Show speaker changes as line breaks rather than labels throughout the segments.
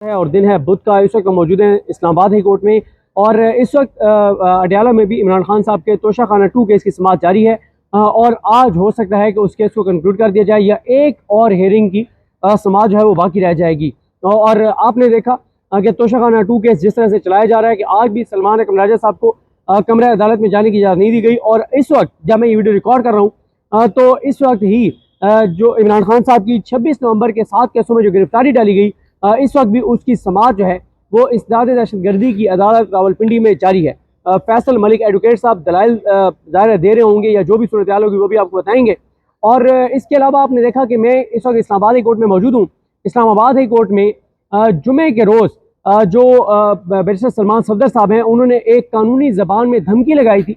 है और दिन है बुध का। इस वक्त मौजूद हैं इस्लामाबाद हाई कोर्ट में और इस वक्त अडयाला में भी इमरान खान साहब के तोशाखाना 2 केस की समाअत जारी है और आज हो सकता है कि उस केस को कंक्लूड कर दिया जाए या एक और हेयरिंग की समाअत जो है वो बाकी रह जाएगी। और आपने देखा कि तोशाखाना 2 केस जिस तरह से चलाया जा रहा है कि आज भी सलमान अकरम राजा साहब को कमरे अदालत में जाने की इजाज़त नहीं दी गई। और इस वक्त जब मैं ये वीडियो रिकॉर्ड कर रहा हूँ तो इस वक्त ही जो इमरान खान साहब की 26 नवंबर के 7 केसों में जो गिरफ्तारी डाली गई, इस वक्त भी उसकी समाअत जो है वो इसदाद दहशतगर्दी की अदालत रावलपिंडी में जारी है। फैसल मलिक एडवोकेट साहब दलाइल ज़ाहिर दे रहे होंगे या जो भी सूरत हाल होगी वो भी आपको बताएंगे। और इसके अलावा आपने देखा कि मैं इस वक्त इस्लामाबाद हाई कोर्ट में मौजूद हूँ। इस्लामाबाद हाई कोर्ट में जुमे के रोज़ जो बैरिस्टर सलमान सफदर साहब हैं उन्होंने एक कानूनी ज़बान में धमकी लगाई थी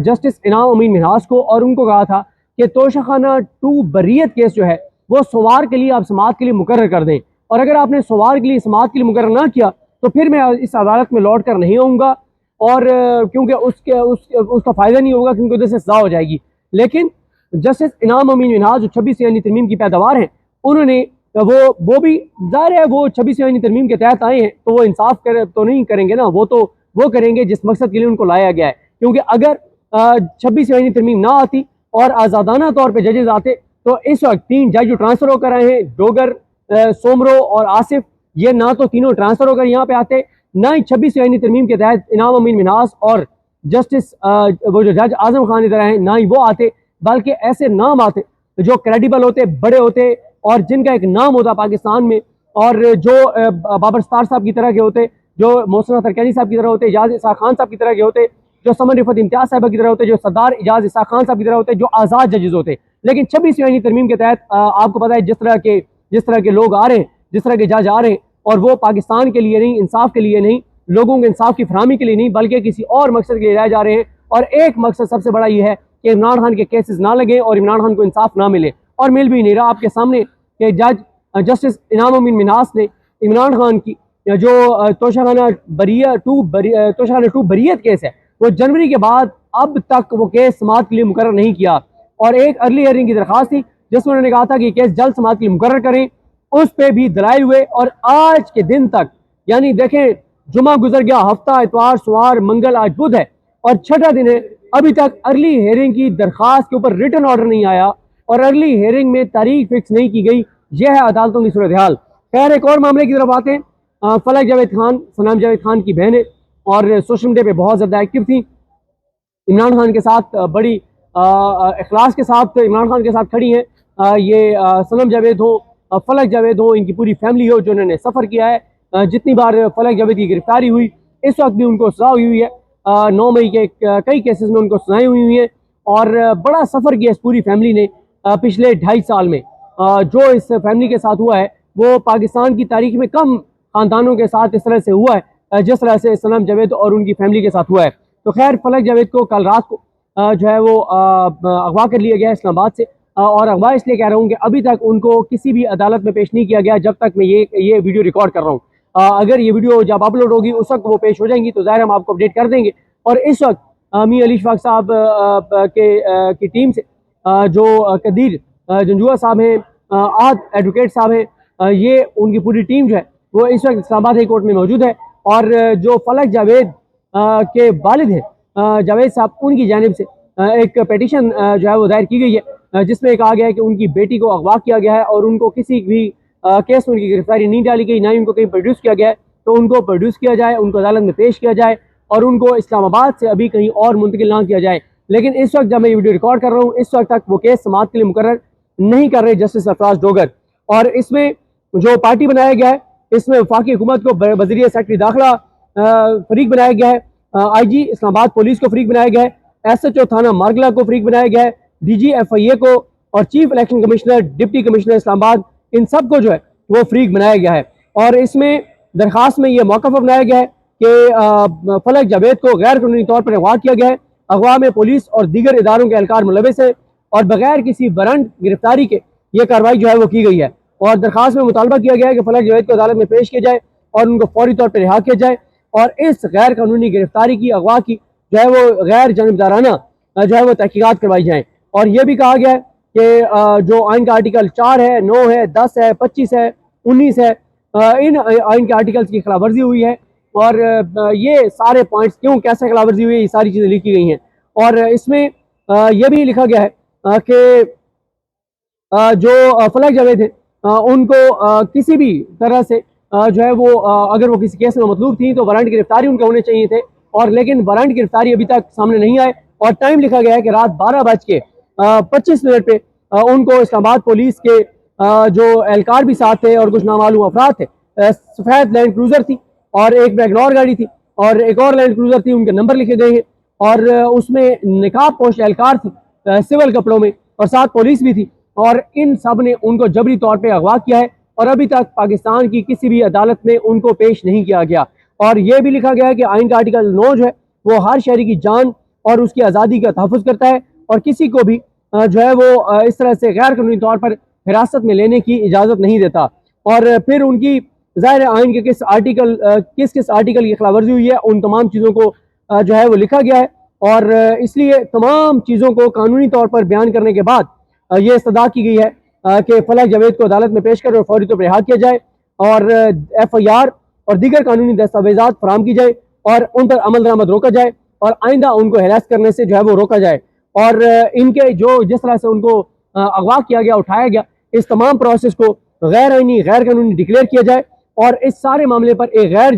जस्टिस इनाम अमीन मिन्हाज को और उनको कहा था कि तोशाखाना 2 बरीयत केस जो है वो सोमवार के लिए आप समाअत के लिए मुकर्रर कर दें और अगर आपने सोमवार के लिए समाअत के लिए मुकर्रर ना किया तो फिर मैं इस अदालत में लौट कर नहीं आऊँगा और क्योंकि उसका फ़ायदा नहीं होगा क्योंकि उधर से सज़ा हो जाएगी। लेकिन जस्टिस इनाम अमीन मिन्हाज जो 26 यानी तरमीम की पैदावार हैं उन्होंने वो भी ज़ाहिर है वो 26 यानी तरमीम के तहत आए हैं तो वो इंसाफ कर तो नहीं करेंगे ना, वो करेंगे जिस मकसद के लिए उनको लाया गया है। क्योंकि अगर 26 यानी तरमीम ना आती और आज़ादाना तौर पर जजेज आते तो इस वक्त 3 जज जो ट्रांसफ़र होकर आए हैं डोगर, सोमरो और आसिफ, ये ना तो तीनों ट्रांसफ़र होकर यहाँ पे आते, ना ही 26 यानी तरमीम के तहत इनाम अमीन मिन्हाज और जस्टिस वो जो जज आजम खान इधर आए ना ही वो आते, बल्कि ऐसे नाम आते जो क्रेडिबल होते, बड़े होते और जिनका एक नाम होता पाकिस्तान में और जो बाबर सत्तार साहब की तरह के होते, जो मोहसिन तरकैनी साहब की तरह होते, इजाज़ इसाक खान साहब की तरह के होते, जो समन रिफत इम्तियाज़ साहब की तरह होते, जो सरदार इजाज़ इसाक खान साहब की तरह होते, जो आज़ाद जजेस होते। लेकिन 26 यानी तरमीम के तहत आपको पता है जिस तरह के लोग आ रहे हैं, जिस तरह के जज आ रहे हैं और वो पाकिस्तान के लिए नहीं, इंसाफ के लिए नहीं, लोगों के इंसाफ की फरहमी के लिए नहीं बल्कि किसी और मकसद के लिए लाए जा रहे हैं। और एक मकसद सबसे बड़ा ये है कि इमरान खान के केसेस ना लगे और इमरान खान को इंसाफ ना मिले और मिल भी नहीं रहा। आपके सामने कि जस्टिस इनाम अमीन मिन्हाज ने इमरान खान की जो तोशाखाना 2 बरीयत केस है वो जनवरी के बाद अब तक वो केस समाअत के लिए मुकर्रर नहीं किया और एक अर्ली हियरिंग की दरख्वास्त थी जिसमें उन्होंने कहा था कि केस जल्द समाअत के लिए मुकर्रर करें, उस पर भी दलाइल हुए और आज के दिन तक यानी देखें जुमा गुजर गया, हफ्ता, इतवार, सोमवार, मंगल, आज बुध है और 6ठा दिन है, अभी तक अर्ली हियरिंग की दरख्वास्त के ऊपर रिटन ऑर्डर नहीं आया और अर्ली हियरिंग में तारीख फिक्स नहीं की गई। यह है अदालतों की सूरत हाल। खैर एक और मामले की तरफ आते हैं। फलक जावेद खान, सनाम जावेद खान की बहन है और सोशल मीडिया पे बहुत ज़्यादा एक्टिव थी, इमरान खान के साथ बड़ी इखलास के साथ इमरान खान के साथ खड़ी हैं। ये सनम जावेद हो, फलक जावेद हो, इनकी पूरी फैमिली हो जो उन्होंने सफ़र किया है। जितनी बार फलक जावेद की गिरफ्तारी हुई इस वक्त भी उनको सज़ा हुई है। 9 मई के कई केसेस में उनको सज़ाएँ हुई हैं और बड़ा सफ़र किया इस पूरी फैमिली ने पिछले 2.5 साल में। जो इस फैमिली के साथ हुआ है वो पाकिस्तान की तारीख में कम ख़ानदानों के साथ इस तरह से हुआ है जिस तरह से सनम जावेद और उनकी फैमिली के साथ हुआ है। तो खैर फलक जावेद को कल रात को जो है वो अगवा कर लिया गया इस्लामाबाद से और अगवा इसलिए कह रहा हूँ कि अभी तक उनको किसी भी अदालत में पेश नहीं किया गया जब तक मैं ये वीडियो रिकॉर्ड कर रहा हूँ। अगर ये वीडियो जब अपलोड होगी उस वक्त वो पेश हो जाएंगी तो ज़ाहिर हम आपको अपडेट कर देंगे। और इस वक्त मी अली शफाक साहब की टीम से जो कदीर जंजुआ साहब हैं, आद एडवोकेट साहब हैं, ये उनकी पूरी टीम जो है वो इस वक्त इस्लामाबाद हाई कोर्ट में मौजूद है और जो फलक जावेद के वालिद हैं जावेद साहब, उनकी जानिब से एक पिटीशन जो है वो दायर की गई है जिसमें कहा गया है कि उनकी बेटी को अगवा किया गया है और उनको किसी भी केस में उनकी गिरफ्तारी नहीं डाली गई, ना ही उनको कहीं प्रोड्यूस किया गया है, तो उनको प्रोड्यूस किया जाए, उनको अदालत में पेश किया जाए और उनको इस्लामाबाद से अभी कहीं और मुंतकिल ना किया जाए। लेकिन इस वक्त जब मैं ये वीडियो रिकॉर्ड कर रहा हूँ इस वक्त तक वो केस समाअत के लिए मुकर्रर नहीं कर रहे जस्टिस सरफराज डोगर। और इसमें जो पार्टी बनाया गया है इसमें वफाकी हुकूमत को वज़ीर सेक्रेटरी दाखिला फरीक बनाया गया है, IG इस्लामाबाद पुलिस को फरीक बनाया गया है, SHO थाना मारगला को फरीक बनाया गया है, DG FIA को और chief election commissioner, deputy commissioner Islamabad, इन सब को जो है वो फरीक बनाया गया है। और इसमें दरख्वास्त में यह मौक़िफ़ अपनाया गया है कि फलक जावेद को गैर कानूनी तौर पर अगवा किया गया है, अगवा में पुलिस और दीगर इदारों के एहलकार मुलविस है और बगैर किसी वारंट गिरफ्तारी के ये कार्रवाई जो है वो की गई है। और दरख्वास्त में मुतालबा किया गया है कि फलक जावेद को अदालत में पेश किया जाए और उनको फौरी तौर पर रिहा किया जाए और इस गैर कानूनी गिरफ्तारी की, अगवा की जो है वो गैर जानबदाराना जो है वो तहकीकात करवाई जाए। और यह भी कहा गया है कि जो आइन का आर्टिकल 4 है, 9 है, 10 है, 25 है, 19 है, इन आइन के आर्टिकल्स की खिलाफ वर्जी हुई है। और ये सारे पॉइंट्स क्यों कैसे खिलाफ वर्जी हुई है, ये सारी चीज़ें लिखी गई हैं। और इसमें यह भी लिखा गया है कि जो फलक जावेद थे उनको किसी भी तरह से जो है वो अगर वो किसी केस में मतलूब थी तो वारंट गिरफ्तारी उनके होने चाहिए थे। और लेकिन वारंट गिरफ्तारी अभी तक सामने नहीं आए। और टाइम लिखा गया है कि रात 12:25 पे उनको इस्लामाबाद पुलिस के जो एहलकार भी साथ थे और कुछ नामालूम अफराद थे, सफ़ेद लैंड क्रूजर थी और एक वैगनआर गाड़ी थी और एक और लैंड क्रूजर थी, उनके नंबर लिखे गए हैं। और उसमें निकाब पोश एहलकार थे सिविल कपड़ों में और साथ पुलिस भी थी। और इन सब ने उनको जबरी तौर पे अगवा किया है और अभी तक पाकिस्तान की किसी भी अदालत में उनको पेश नहीं किया गया। और ये भी लिखा गया है कि आइन का आर्टिकल 9 जो है वो हर शहरी की जान और उसकी आज़ादी का तहफ़्फ़ुज़ करता है और किसी को भी जो है वो इस तरह से गैर कानूनी तौर पर हिरासत में लेने की इजाज़त नहीं देता। और फिर उनकी ज़ाहिर आइन के किस किस आर्टिकल की खिलाफ वर्जी हुई है, उन तमाम चीज़ों को जो है वो लिखा गया है। और इसलिए तमाम चीज़ों को कानूनी तौर पर बयान करने के बाद ये इस्तदा की गई है कि फलक जावेद को अदालत में पेश कर और फौरी तौर पर रिहा किया जाए और FIR और दीगर कानूनी दस्तावेजात फराम की जाए और उन पर अमल दरामद रोका जाए और आइंदा उनको हरास करने से जो है वो रोका जाए। और इनके जो जिस तरह से उनको अगवा किया गया, उठाया गया, इस तमाम प्रोसेस को गैर आइनी गैर कानूनी डिक्लेयर किया जाए और इस सारे मामले पर एक गैर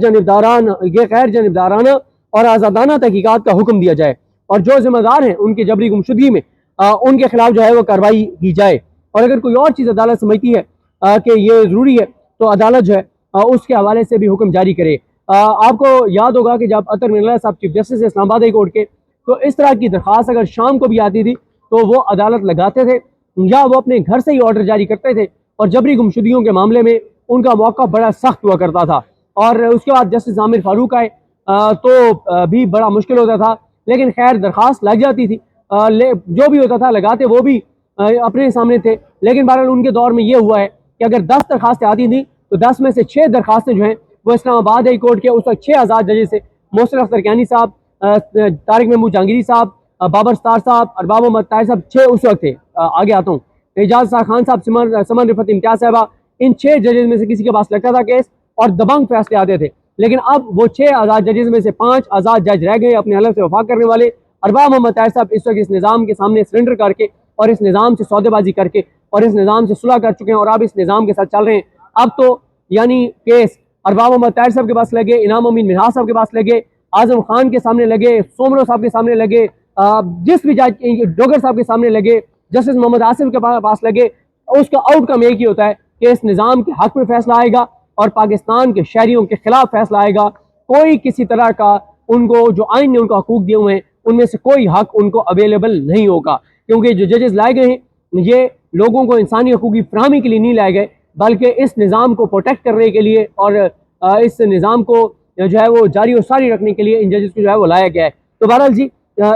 जानबदाराना और आज़ादाना तहकीकात का हुक्म दिया जाए और जो जिम्मेदार हैं उनकी जबरी गुमशुदगी में उनके खिलाफ जो है वो कार्रवाई की जाए। और अगर कोई और चीज़ अदालत समझती है कि ये ज़रूरी है तो अदालत जो है उसके हवाले से भी हुक्म जारी करे। आपको याद होगा कि जब अतर मिर्ज़ा साहब chief justice Islamabad high court के, तो इस तरह की दरख्वास्त अगर शाम को भी आती थी तो वो अदालत लगाते थे या वो अपने घर से ही ऑर्डर जारी करते थे और जबरी गुमशुदगियों के मामले में उनका मौका बड़ा सख्त हुआ करता था। और उसके बाद जस्टिस आमिर फारूक आए तो भी बड़ा मुश्किल होता था, लेकिन खैर दरख्वास्त लग जाती थी। जो भी होता था लगाते वो भी अपने सामने थे। लेकिन बहरहाल उनके दौर में ये हुआ है कि अगर 10 दरख्वास्तें आती थी तो 10 में से 6 दरख्वास्तें जो हैं वो इस्लामाबाद हाई कोर्ट के उस वक्त 6 आज़ाद जजेस से मोहसिन अख्तर कियानी साहब, तारिक महमूद जहांगीरी साहब, बाबर सत्तार साहब, अरबाब मोहम्मद ताहिर साहब 6 उस वक्त थे। आगे आता हूँ, एजाज खान साहब, समन रिफत इम्तियाज साहबा, इन 6 जजेस में से किसी के पास लगता था केस और दबंग फैसले आते थे। लेकिन अब वो 6 आज़ाद जजेस में से 5 आज़ाद जज रह गए अपने हलफ से वफा करने वाले। अरबाब मोहम्मद ताहिर साहब इस वक्त इस निज़ाम के सामने सरेंडर करके और इस निज़ाम से सौदेबाजी करके और इस निज़ाम से सुलह कर चुके हैं और अब इस निज़ाम के साथ चल रहे हैं। अब तो यानी केस अरबाब मोहम्मद ताहिर साहब के पास लगे, इनाम अमीन मिन्हाज साहब के पास लगे, आजम खान के सामने लगे, सोमरो साहब के सामने लगे, जिस भी जज डोगर साहब के सामने लगे, जस्टिस मोहम्मद आसिफ के पास लगे, उसका आउटकम एक ही होता है कि इस निज़ाम के हक में फैसला आएगा और पाकिस्तान के शहरियों के खिलाफ फैसला आएगा। कोई किसी तरह का उनको जो आइन ने उनको हकूक दिए हुए हैं उनमें से कोई हक उनको अवेलेबल नहीं होगा, क्योंकि जो जजेस लाए गए हैं ये लोगों को इंसानी हकूक की फराहमी के लिए नहीं लाए गए, बल्कि इस निज़ाम को प्रोटेक्ट करने के लिए और इस निज़ाम को जो है वो जारी और सारी रखने के लिए इन जजेस को जो है वो लाया गया है। तो बहरहाल जी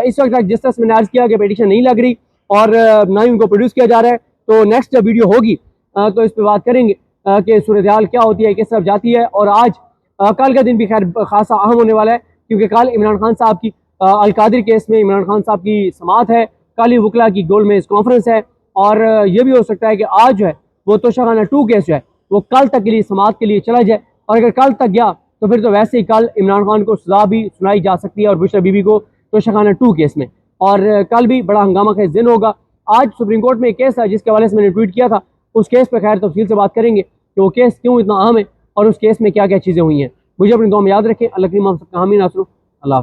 इस वक्त जिस तरह से मैंने अर्ज किया कि पिटीशन नहीं लग रही और ना ही उनको प्रोड्यूस किया जा रहा है, तो नेक्स्ट जब वीडियो होगी तो इस पर बात करेंगे कि सूरत हाल क्या होती है, किस तरफ जाती है। और आज कल का दिन भी खैर खासा अहम होने वाला है, क्योंकि कल इमरान खान साहब की अलकादिर केस में इमरान खान साहब की समाअत है, कल ही वकला की गोल में कॉन्फ्रेंस है और ये भी हो सकता है कि आज जो है वो तोशाखाना 2 केस जो है वो कल तक के लिए समाअत के लिए चला जाए। और अगर कल तक गया तो फिर तो वैसे ही कल इमरान खान को सजा भी सुनाई जा सकती है और बुशरा बीबी को तोशाखाना 2 केस में। और कल भी बड़ा हंगामा खेज दिन होगा। आज सुप्रीम कोर्ट में एक केस है जिसके हवाले से मैंने ट्वीट किया था, उस केस पर खैर तफसील से बात करेंगे कि वो केस क्यों इतना अहम है और उस केस में क्या क्या चीज़ें हुई हैं। मुझे अपनी दुआ में याद रखें। अल्लाह करीम आप सबका हामी नासरू।